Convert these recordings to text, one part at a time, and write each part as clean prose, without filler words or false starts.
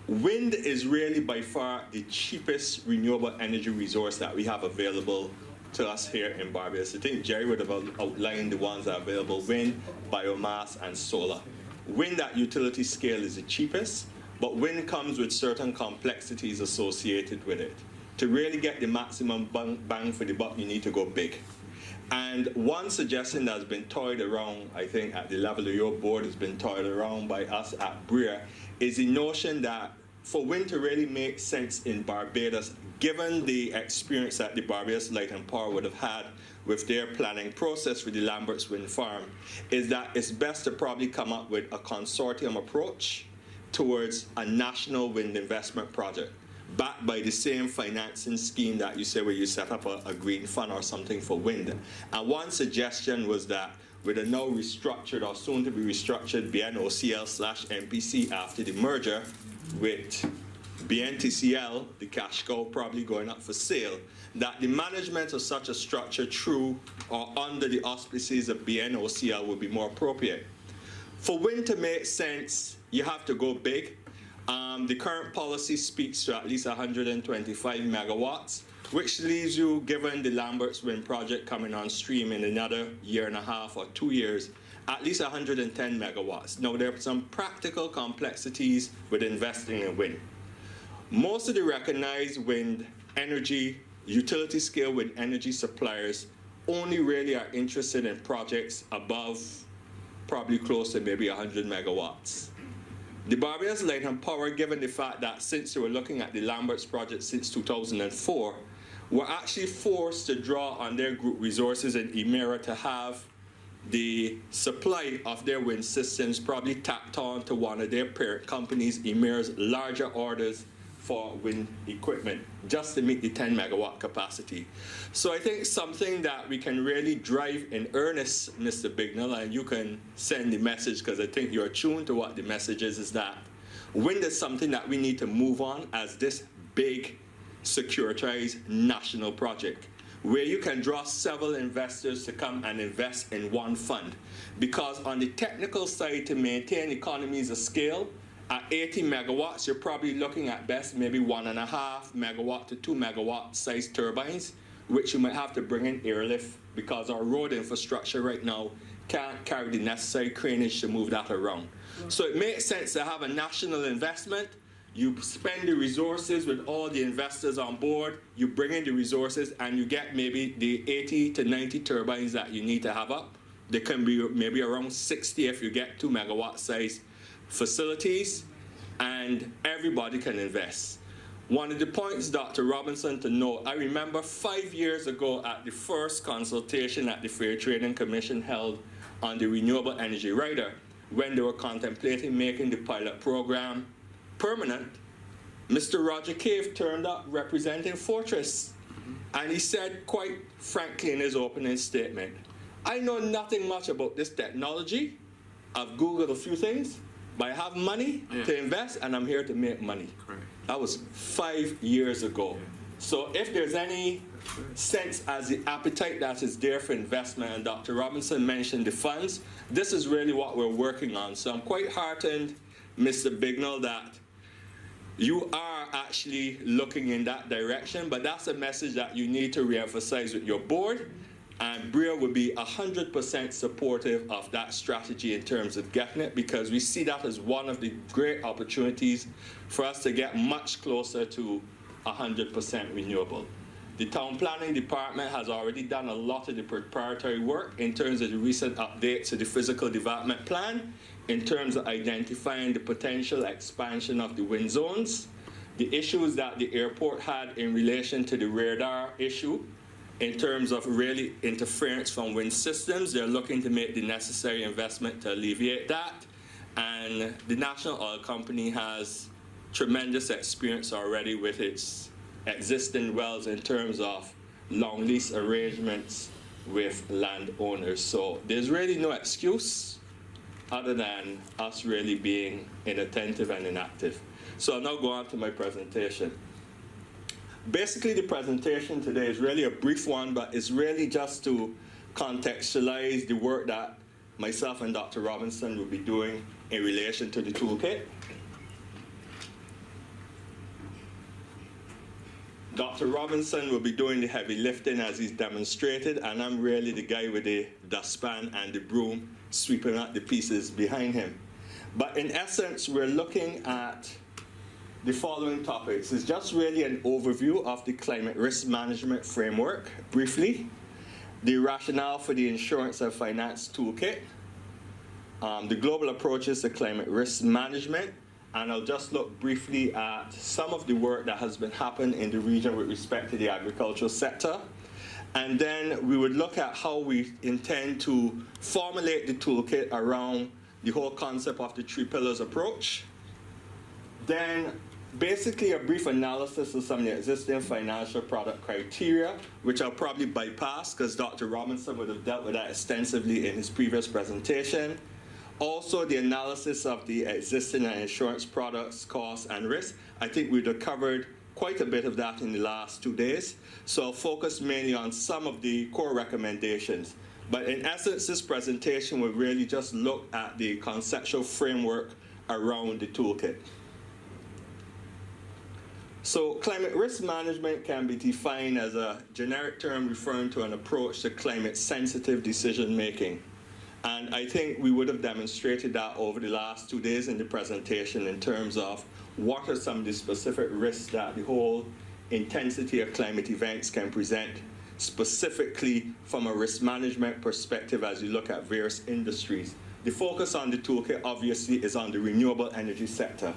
Wind is really by far the cheapest renewable energy resource that we have available to us here in Barbados. I think Jerry would have outlined the ones that are available: wind, biomass, and solar. Wind at utility scale is the cheapest, but wind comes with certain complexities associated with it. To really get the maximum bang for the buck, you need to go big. And one suggestion that's been toyed around, I think at the level of your board has been toyed around by us at BREA, is the notion that for wind to really make sense in Barbados, given the experience that the Barbados Light and Power would have had with their planning process for the Lambert's Wind Farm, is that it's best to probably come up with a consortium approach towards a national wind investment project, backed by the same financing scheme that you say where you set up a green fund or something for wind. And one suggestion was that with a now restructured or soon to be restructured BNOCL/MPC after the merger with BNTCL, the cash cow probably going up for sale, that the management of such a structure through or under the auspices of BNOCL would be more appropriate. For wind to make sense, you have to go big. The current policy speaks to at least 125 megawatts, which leaves you, given the Lambert's Wind project coming on stream in another year and a half or 2 years, at least 110 megawatts. Now, there are some practical complexities with investing in wind. Most of the recognized wind energy, utility scale wind energy suppliers only really are interested in projects above probably close to maybe 100 megawatts. The Barbados Light and Power, given the fact that since they were looking at the Lambert's project since 2004, were actually forced to draw on their group resources in EMERA to have the supply of their wind systems probably tapped on to one of their parent companies, EMERA's larger orders for wind equipment, just to meet the 10 megawatt capacity. So I think something that we can really drive in earnest, Mr. Bignell, and you can send the message because I think you're attuned to what the message is that wind is something that we need to move on as this big securitized national project, where you can draw several investors to come and invest in one fund. Because on the technical side, to maintain economies of scale, at 80 megawatts, you're probably looking at best maybe 1.5 megawatt to 2 megawatt size turbines, which you might have to bring in airlift because our road infrastructure right now can't carry the necessary craneage to move that around. So it makes sense to have a national investment. You spend the resources with all the investors on board, you bring in the resources, and you get maybe the 80 to 90 turbines that you need to have up. They can be maybe around 60 if you get 2 megawatt size facilities, and everybody can invest. One of the points, Dr. Robinson, to note, I remember 5 years ago at the first consultation that the Fair Trading Commission held on the renewable energy rider, when they were contemplating making the pilot program permanent, Mr. Roger Cave turned up representing Fortress, and he said quite frankly in his opening statement, I know nothing much about this technology. I've Googled a few things, but I have money to invest, and I'm here to make money. Correct. That was 5 years ago. So if there's any sense as the appetite that is there for investment, and Dr. Robinson mentioned the funds, this is really what we're working on. So I'm quite heartened, Mr. Bignell, that you are actually looking in that direction, but that's a message that you need to reemphasize with your board. And BREA will be 100% supportive of that strategy in terms of getting it, because we see that as one of the great opportunities for us to get much closer to 100% renewable. The Town Planning Department has already done a lot of the preparatory work in terms of the recent updates to the Physical Development Plan, in terms of identifying the potential expansion of the wind zones, the issues that the airport had in relation to the radar issue, in terms of really interference from wind systems. They're looking to make the necessary investment to alleviate that. And the National Oil Company has tremendous experience already with its existing wells in terms of long lease arrangements with landowners. So there's really no excuse other than us really being inattentive and inactive. So I'll now go on to my presentation. Basically, the presentation today is really a brief one, but it's really just to contextualize the work that myself and Dr. Robinson will be doing in relation to the toolkit. Dr. Robinson will be doing the heavy lifting as he's demonstrated, and I'm really the guy with the dustpan and the broom sweeping out the pieces behind him. But in essence, we're looking at the following topics. It's just really an overview of the climate risk management framework, briefly, the rationale for the insurance and finance toolkit, the global approaches to climate risk management, and I'll just look briefly at some of the work that has been happening in the region with respect to the agricultural sector. And then we would look at how we intend to formulate the toolkit around the whole concept of the 3 pillars approach. Then basically a brief analysis of some of the existing financial product criteria, which I'll probably bypass because Dr. Robinson would have dealt with that extensively in his previous presentation. Also, the analysis of the existing insurance products, costs, and risks. I think we'd have covered quite a bit of that in the last 2 days. So I'll focus mainly on some of the core recommendations. But in essence, this presentation will really just look at the conceptual framework around the toolkit. So climate risk management can be defined as a generic term referring to an approach to climate-sensitive decision-making. And I think we would have demonstrated that over the last 2 days in the presentation in terms of what are some of the specific risks that the whole intensity of climate events can present, specifically from a risk management perspective as you look at various industries. The focus on the toolkit obviously is on the renewable energy sector.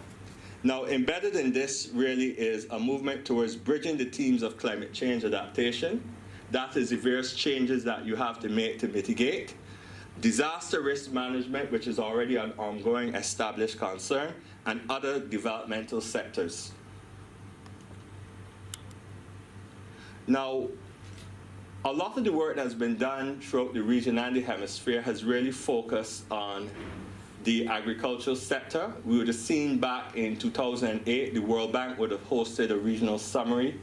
Now, embedded in this really is a movement towards bridging the themes of climate change adaptation. That is the various changes that you have to make to mitigate. Disaster risk management, which is already an ongoing established concern, and other developmental sectors. Now, a lot of the work that's been done throughout the region and the hemisphere has really focused on the agricultural sector. We would have seen back in 2008, the World Bank would have hosted a regional summary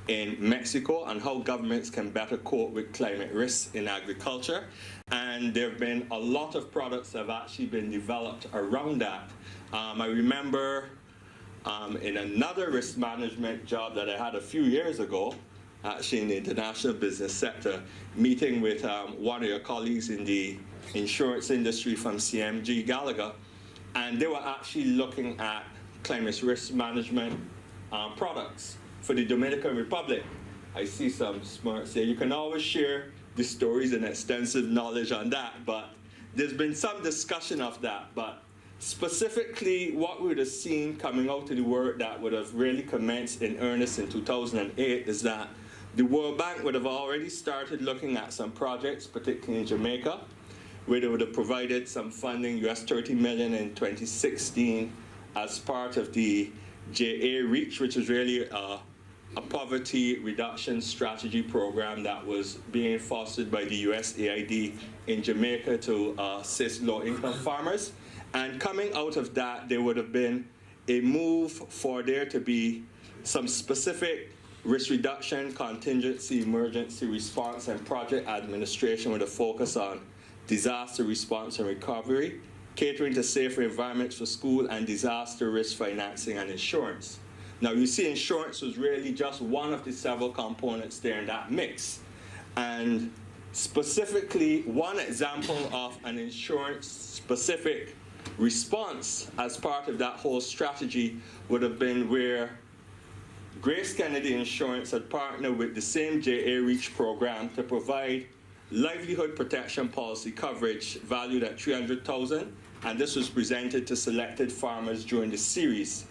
in Mexico on how governments can better cope with climate risks in agriculture. And there have been a lot of products that have actually been developed around that. I remember in another risk management job that I had a few years ago, actually in the international business sector, meeting with one of your colleagues in the insurance industry from CMG Gallagher, and they were actually looking at climate risk management products for the Dominican Republic. I see some smarts here. You can always share the stories and extensive knowledge on that, but there's been some discussion of that. But specifically, what we would have seen coming out of the work that would have really commenced in earnest in 2008 is that the World Bank would have already started looking at some projects, particularly in Jamaica, where they would have provided some funding, US $30 million in 2016, as part of the JA REACH, which is really a poverty reduction strategy program that was being fostered by the USAID in Jamaica to assist low-income farmers. And coming out of that, there would have been a move for there to be some specific risk reduction, contingency, emergency response, and project administration with a focus on disaster response and recovery, catering to safer environments for school, and disaster risk financing and insurance. Now, you see insurance was really just one of the several components there in that mix. And specifically, one example of an insurance-specific response as part of that whole strategy would have been where Grace Kennedy Insurance had partnered with the same JA REACH program to provide livelihood protection policy coverage valued at $300,000, and this was presented to selected farmers during the series.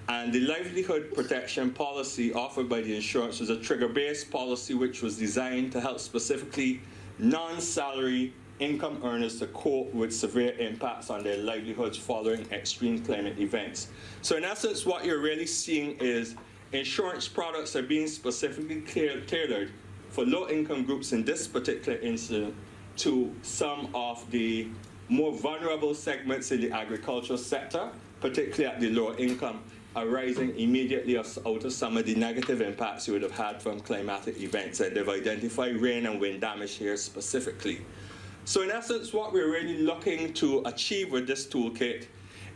And the livelihood protection policy offered by the insurance was a trigger-based policy which was designed to help specifically non-salary income earners to cope with severe impacts on their livelihoods following extreme climate events. So in essence, what you're really seeing is insurance products are being specifically tailored for low-income groups in this particular incident to some of the more vulnerable segments in the agricultural sector, particularly at the lower income, arising immediately out of some of the negative impacts you would have had from climatic events. And they've identified rain and wind damage here specifically. So in essence, what we're really looking to achieve with this toolkit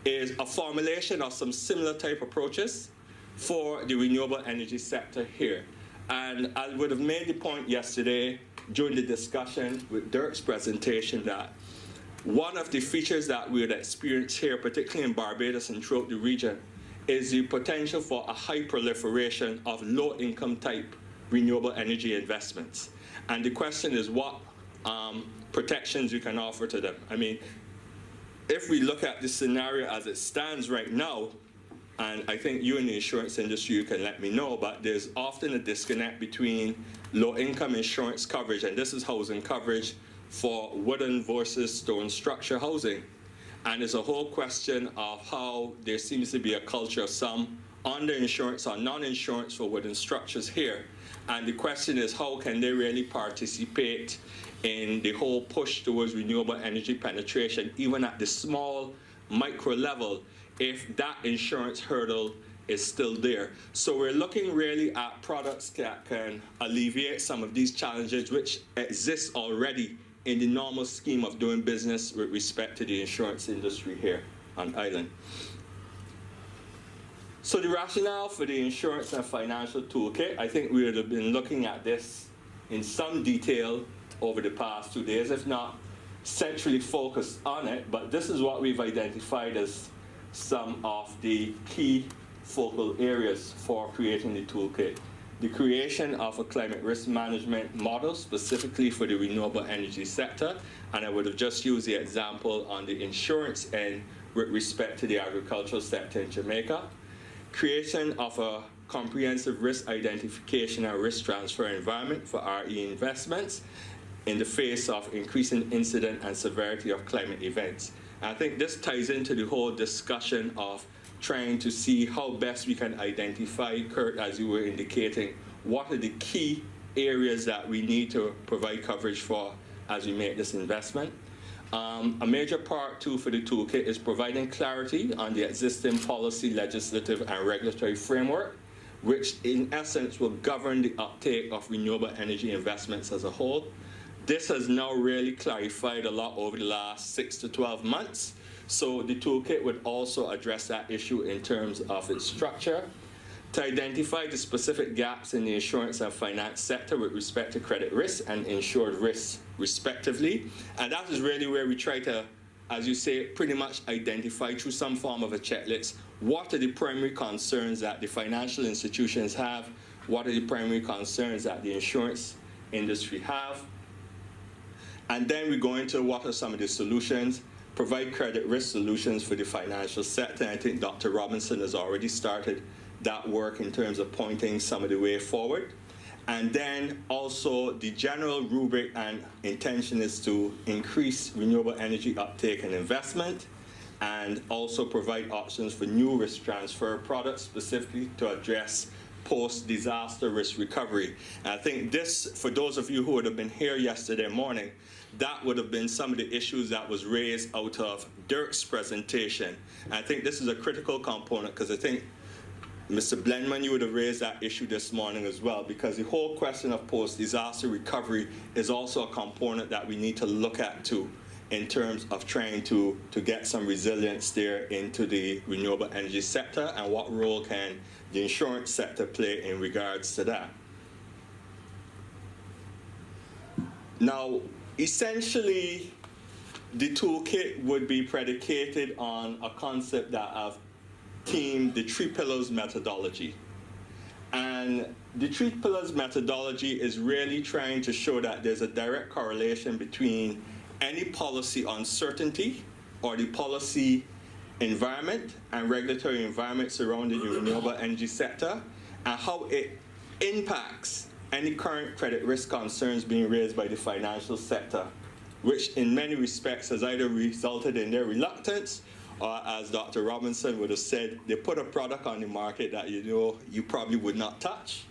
is a formulation of some similar type approaches for the renewable energy sector here. And I would have made the point yesterday during the discussion with Dirk's presentation that one of the features that we would experience here, particularly in Barbados and throughout the region, is the potential for a high proliferation of low-income type renewable energy investments. And the question is what protections you can offer to them. I mean, if we look at the scenario as it stands right now, and I think you in the insurance industry, you can let me know, but there's often a disconnect between low-income insurance coverage, and this is housing coverage, for wooden versus stone structure housing. And there's a whole question of how there seems to be a culture of some under-insurance or non-insurance for wooden structures here. And the question is, how can they really participate in the whole push towards renewable energy penetration, even at the small micro level, if that insurance hurdle is still there? So we're looking really at products that can alleviate some of these challenges which exist already in the normal scheme of doing business with respect to the insurance industry here on island. So the rationale for the insurance and financial toolkit, I think we would have been looking at this in some detail over the past 2 days, if not centrally focused on it, but this is what we've identified as some of the key focal areas for creating the toolkit. The creation of a climate risk management model specifically for the renewable energy sector, and I would have just used the example on the insurance end with respect to the agricultural sector in Jamaica. Creation of a comprehensive risk identification and risk transfer environment for RE investments in the face of increasing incident and severity of climate events. And I think this ties into the whole discussion of trying to see how best we can identify, Kurt, as you were indicating, what are the key areas that we need to provide coverage for as we make this investment. A major part, too, for the toolkit is providing clarity on the existing policy, legislative, and regulatory framework, which in essence will govern the uptake of renewable energy investments as a whole. This has now really clarified a lot over the last 6 to 12 months. So the toolkit would also address that issue in terms of its structure, to identify the specific gaps in the insurance and finance sector with respect to credit risk and insured risks, respectively. And that is really where we try to, as you say, pretty much identify through some form of a checklist, what are the primary concerns that the financial institutions have, what are the primary concerns that the insurance industry have, and then we go into what are some of the solutions, provide credit risk solutions for the financial sector. I think Dr. Robinson has already started that work in terms of pointing some of the way forward. And then also the general rubric and intention is to increase renewable energy uptake and investment, and also provide options for new risk transfer products specifically to address post-disaster risk recovery. And I think this, for those of you who would have been here yesterday morning, that would have been some of the issues that was raised out of Dirk's presentation. And I think this is a critical component, because I think Mr. Blendman, you would have raised that issue this morning as well, because the whole question of post-disaster recovery is also a component that we need to look at too, in terms of trying to get some resilience there into the renewable energy sector, and what role can the insurance sector play in regards to that. Now, essentially, the toolkit would be predicated on a concept that I've teamed the 3 pillars methodology. And the 3 pillars methodology is really trying to show that there's a direct correlation between any policy uncertainty or the policy environment and regulatory environment surrounding the renewable energy sector, and how it impacts any current credit risk concerns being raised by the financial sector, which in many respects has either resulted in their reluctance, or as Dr. Robinson would have said, they put a product on the market that you probably would not touch.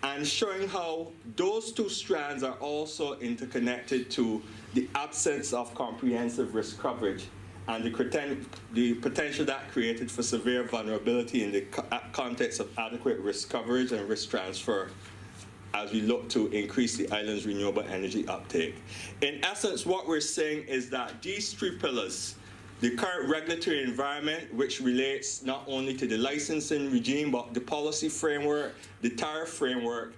And showing how those 2 strands are also interconnected to the absence of comprehensive risk coverage and the potential that created for severe vulnerability in the context of adequate risk coverage and risk transfer as we look to increase the island's renewable energy uptake. In essence, what we're saying is that these 3 pillars, the current regulatory environment, which relates not only to the licensing regime, but the policy framework, the tariff framework,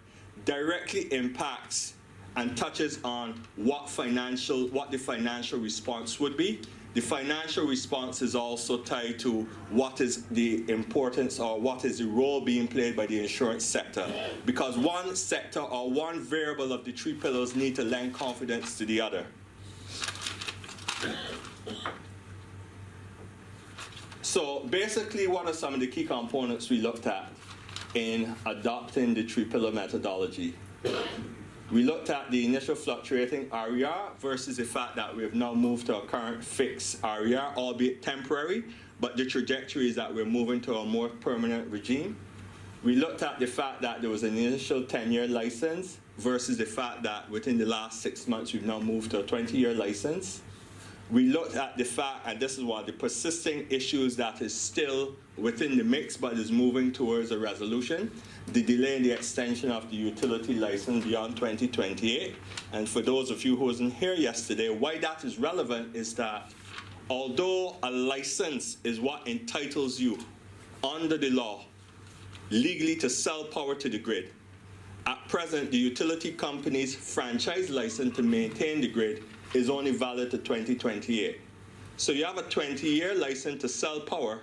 directly impacts and touches on what the financial response would be. The financial response is also tied to what is the importance or what is the role being played by the insurance sector. Because one sector or one variable of the three pillars need to lend confidence to the other. So basically, what are some of the key components we looked at in adopting the three-pillar methodology? We looked at the initial fluctuating RER versus the fact that we have now moved to a current fixed RER, albeit temporary, but the trajectory is that we're moving to a more permanent regime. We looked at the fact that there was an initial 10-year license versus the fact that within the last 6 months we've now moved to a 20-year license. We looked at the fact, and this is one of the persisting issues that is still within the mix but is moving towards a resolution, the delay in the extension of the utility license beyond 2028. And for those of you who wasn't here yesterday, why that is relevant is that although a license is what entitles you under the law legally to sell power to the grid, at present the utility company's franchise license to maintain the grid is only valid to 2028. So you have a 20-year license to sell power,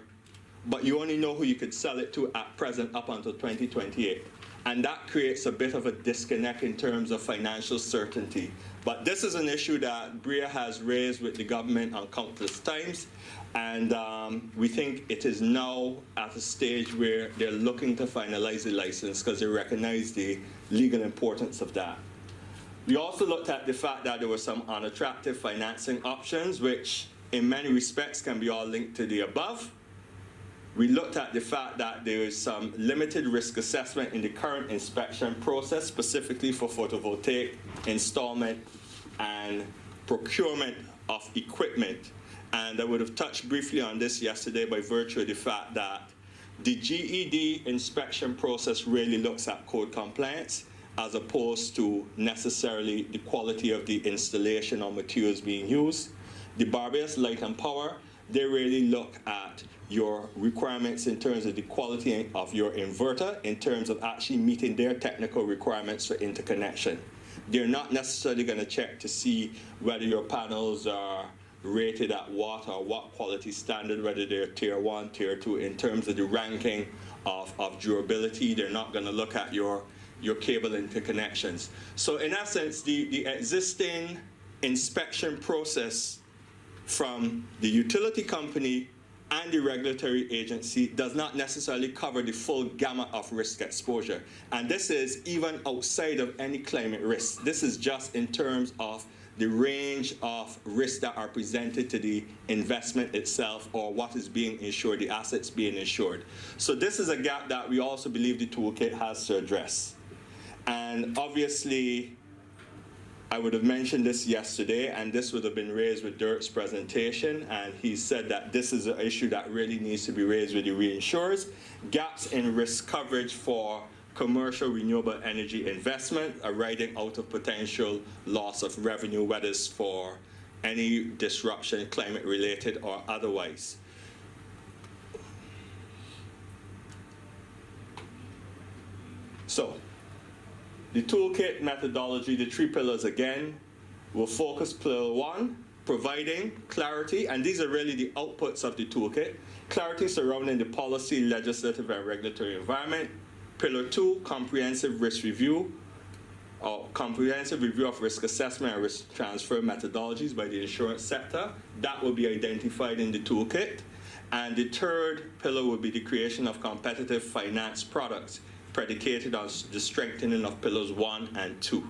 but you only know who you could sell it to at present up until 2028. And that creates a bit of a disconnect in terms of financial certainty. But this is an issue that BREA has raised with the government on countless times, and we think it is now at a stage where they're looking to finalize the license because they recognize the legal importance of that. We also looked at the fact that there were some unattractive financing options, which in many respects can be all linked to the above. We looked at the fact that there is some limited risk assessment in the current inspection process, specifically for photovoltaic installment and procurement of equipment. And I would have touched briefly on this yesterday by virtue of the fact that the GED inspection process really looks at code compliance, as opposed to necessarily the quality of the installation or materials being used. The Barbados Light and Power, they really look at your requirements in terms of the quality of your inverter, in terms of actually meeting their technical requirements for interconnection. They're not necessarily going to check to see whether your panels are rated at what or what quality standard, whether they're tier 1, tier 2, in terms of the ranking of durability. They're not going to look at your cable interconnections. So in essence, the existing inspection process from the utility company and the regulatory agency does not necessarily cover the full gamut of risk exposure. And this is even outside of any climate risk. This is just in terms of the range of risks that are presented to the investment itself or what is being insured, the assets being insured. So this is a gap that we also believe the toolkit has to address. And obviously, I would have mentioned this yesterday, and this would have been raised with Dirk's presentation, and he said that this is an issue that really needs to be raised with the reinsurers. Gaps in risk coverage for commercial renewable energy investment arising out of potential loss of revenue, whether it's for any disruption, climate-related or otherwise. So, the toolkit methodology, the three pillars again, will focus pillar 1, providing clarity, and these are really the outputs of the toolkit, clarity surrounding the policy, legislative, and regulatory environment. Pillar 2, comprehensive risk review, or comprehensive review of risk assessment and risk transfer methodologies by the insurance sector. That will be identified in the toolkit. And the third pillar will be the creation of competitive finance products, predicated on the strengthening of pillars 1 and 2.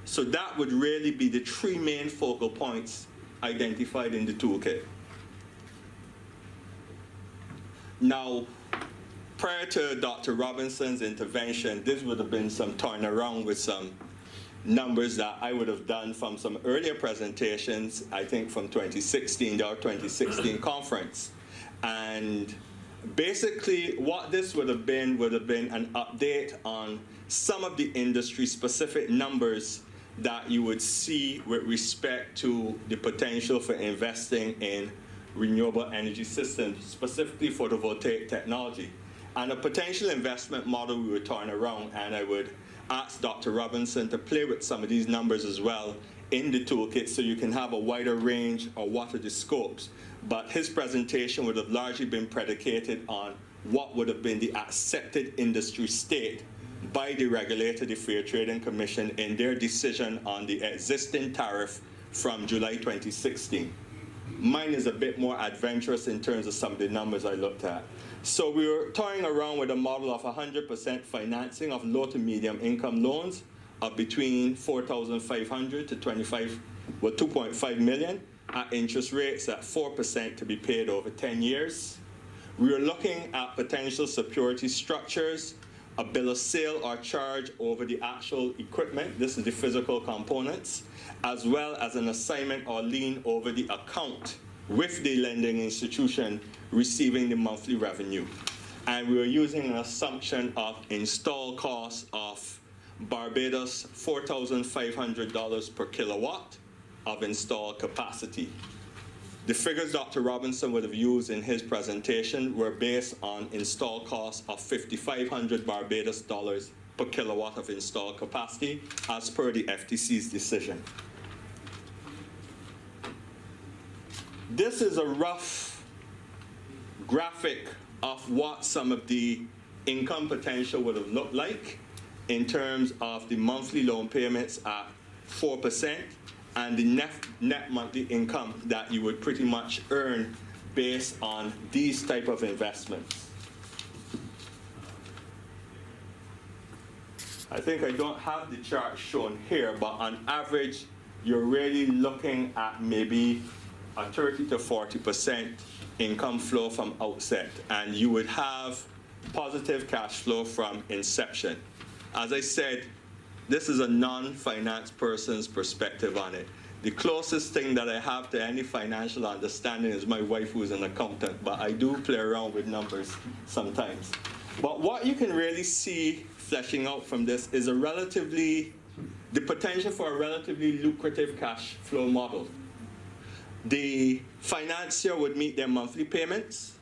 So that would really be the three main focal points identified in the toolkit. Now, prior to Dr. Robinson's intervention, this would have been some toying around with some numbers that I would have done from some earlier presentations, I think from 2016, our 2016 conference. And basically, what this would have been an update on some of the industry-specific numbers that you would see with respect to the potential for investing in renewable energy systems, specifically photovoltaic technology. And a potential investment model we would turn around, and I would ask Dr. Robinson to play with some of these numbers as well in the toolkit so you can have a wider range of what are the scopes. But his presentation would have largely been predicated on what would have been the accepted industry state by the regulator, the Fair Trading Commission, in their decision on the existing tariff from July 2016. Mine is a bit more adventurous in terms of some of the numbers I looked at. So we were toying around with a model of 100% financing of low to medium income loans of between 4,500 to 2.5 million at interest rates at 4% to be paid over 10 years. We were looking at potential security structures, a bill of sale or charge over the actual equipment, this is the physical components, as well as an assignment or lien over the account with the lending institution receiving the monthly revenue. And we were using an assumption of install costs of Barbados $4,500 per kilowatt of installed capacity. The figures Dr. Robinson would have used in his presentation were based on install costs of 5,500 Barbados dollars per kilowatt of installed capacity as per the FTC's decision. This is a rough graphic of what some of the income potential would have looked like in terms of the monthly loan payments at 4% and the net monthly income that you would pretty much earn based on these type of investments. I think I don't have the chart shown here, but on average, you're really looking at maybe a 30 to 40% income flow from outset, and you would have positive cash flow from inception. As I said, this is a non-finance person's perspective on it. The closest thing that I have to any financial understanding is my wife, who's an accountant, but I do play around with numbers sometimes. But what you can really see fleshing out from this is the potential for a relatively lucrative cash flow model. The financier would meet their monthly payments,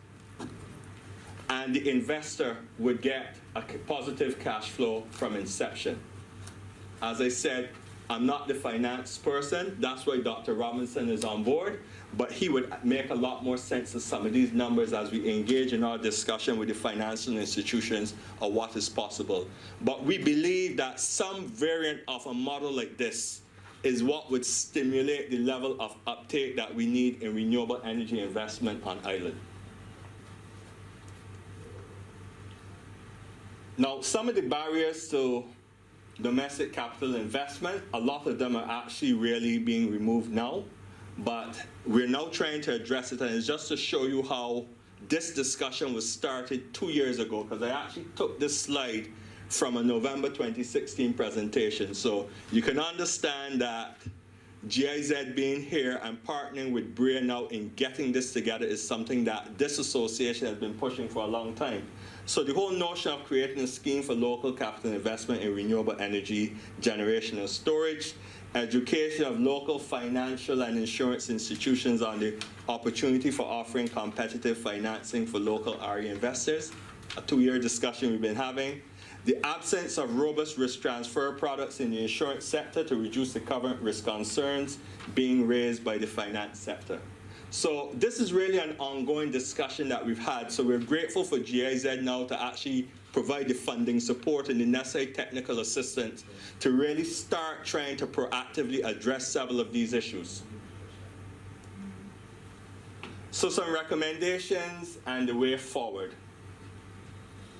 and the investor would get a positive cash flow from inception. As I said, I'm not the finance person. That's why Dr. Robinson is on board. But he would make a lot more sense of some of these numbers as we engage in our discussion with the financial institutions of what is possible. But we believe that some variant of a model like this is what would stimulate the level of uptake that we need in renewable energy investment on island. Now, some of the barriers to domestic capital investment, a lot of them are actually really being removed now, but we're now trying to address it, and it's just to show you how this discussion was started 2 years ago, because I actually took this slide from a November 2016 presentation. So you can understand that GIZ being here and partnering with BREA now in getting this together is something that this association has been pushing for a long time. So the whole notion of creating a scheme for local capital investment in renewable energy generation and storage, education of local financial and insurance institutions on the opportunity for offering competitive financing for local RE investors, a 2-year discussion we've been having. The absence of robust risk transfer products in the insurance sector to reduce the current risk concerns being raised by the finance sector. So this is really an ongoing discussion that we've had. So we're grateful for GIZ now to actually provide the funding support and the necessary technical assistance to really start trying to proactively address several of these issues. So some recommendations and the way forward.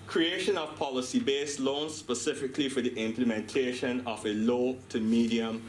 Creation of policy-based loans specifically for the implementation of a low to medium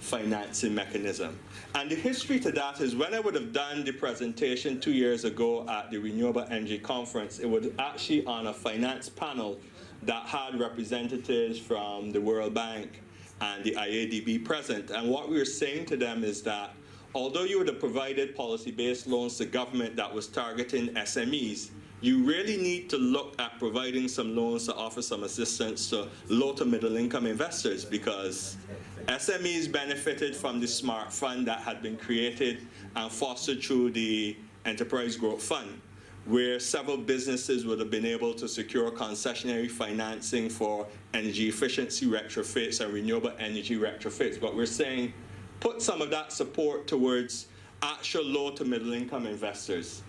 financing mechanism. And the history to that is when I would have done the presentation 2 years ago at the Renewable Energy Conference, it was actually on a finance panel that had representatives from the World Bank and the IADB present. And what we were saying to them is that although you would have provided policy-based loans to government that was targeting SMEs, you really need to look at providing some loans to offer some assistance to low to middle income investors, because SMEs benefited from the SMART fund that had been created and fostered through the Enterprise Growth Fund. where several businesses would have been able to secure concessionary financing for energy efficiency retrofits and renewable energy retrofits. But we're saying put some of that support towards actual low to middle income investors.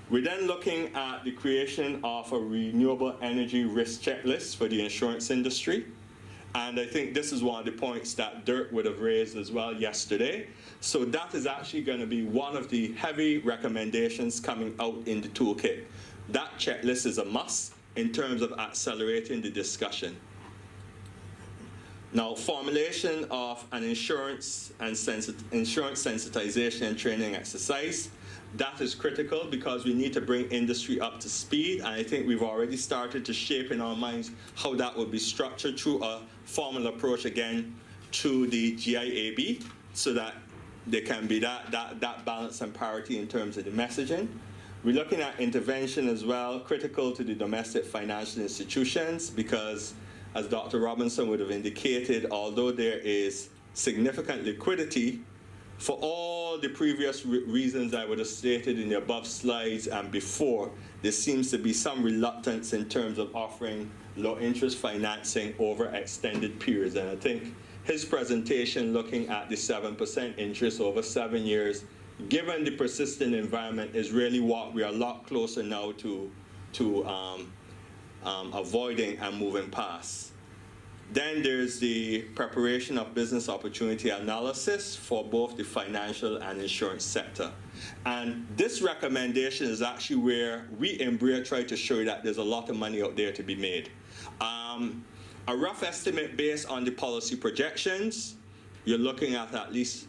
We're then looking at the creation of a renewable energy risk checklist for the insurance industry. And I think this is one of the points that Dirk would have raised as well yesterday. So that is actually going to be one of the heavy recommendations coming out in the toolkit. That checklist is a must in terms of accelerating the discussion. Now, formulation of an insurance sensitization and training exercise. That is critical because we need to bring industry up to speed, and I think we've already started to shape in our minds how that will be structured through a formal approach again to the GIAB, so that there can be that balance and parity in terms of the messaging. We're looking at intervention as well, critical to the domestic financial institutions, because as Dr. Robinson would have indicated, although there is significant liquidity, for all the previous reasons I would have stated in the above slides and before, there seems to be some reluctance in terms of offering low interest financing over extended periods. And I think his presentation looking at the 7% interest over 7 years, given the persistent environment, is really what we are a lot closer now to avoiding and moving past. Then there's the preparation of business opportunity analysis for both the financial and insurance sector. And this recommendation is actually where we in BREA try to show you that there's a lot of money out there to be made. A rough estimate based on the policy projections, you're looking at least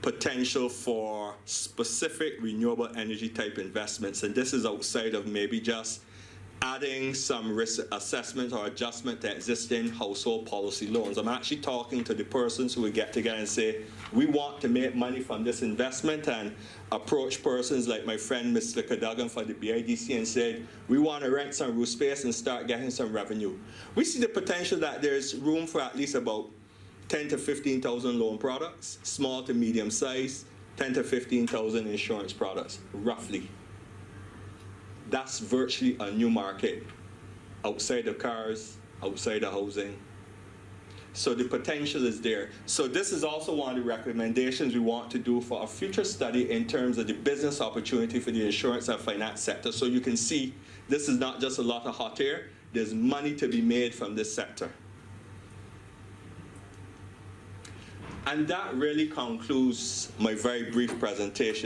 potential for specific renewable energy type investments. And this is outside of maybe just adding some risk assessment or adjustment to existing household policy loans. I'm actually talking to the persons who would get together and say, we want to make money from this investment, and approach persons like my friend Mr. Cadogan for the BIDC and said, we want to rent some roof space and start getting some revenue. We see the potential that there's room for at least about 10 to 15,000 loan products, small to medium size, 10 to 15,000 insurance products, roughly. That's virtually a new market outside of cars, outside of housing. So the potential is there. So this is also one of the recommendations we want to do for a future study in terms of the business opportunity for the insurance and finance sector. So you can see this is not just a lot of hot air, there's money to be made from this sector. And that really concludes my very brief presentation.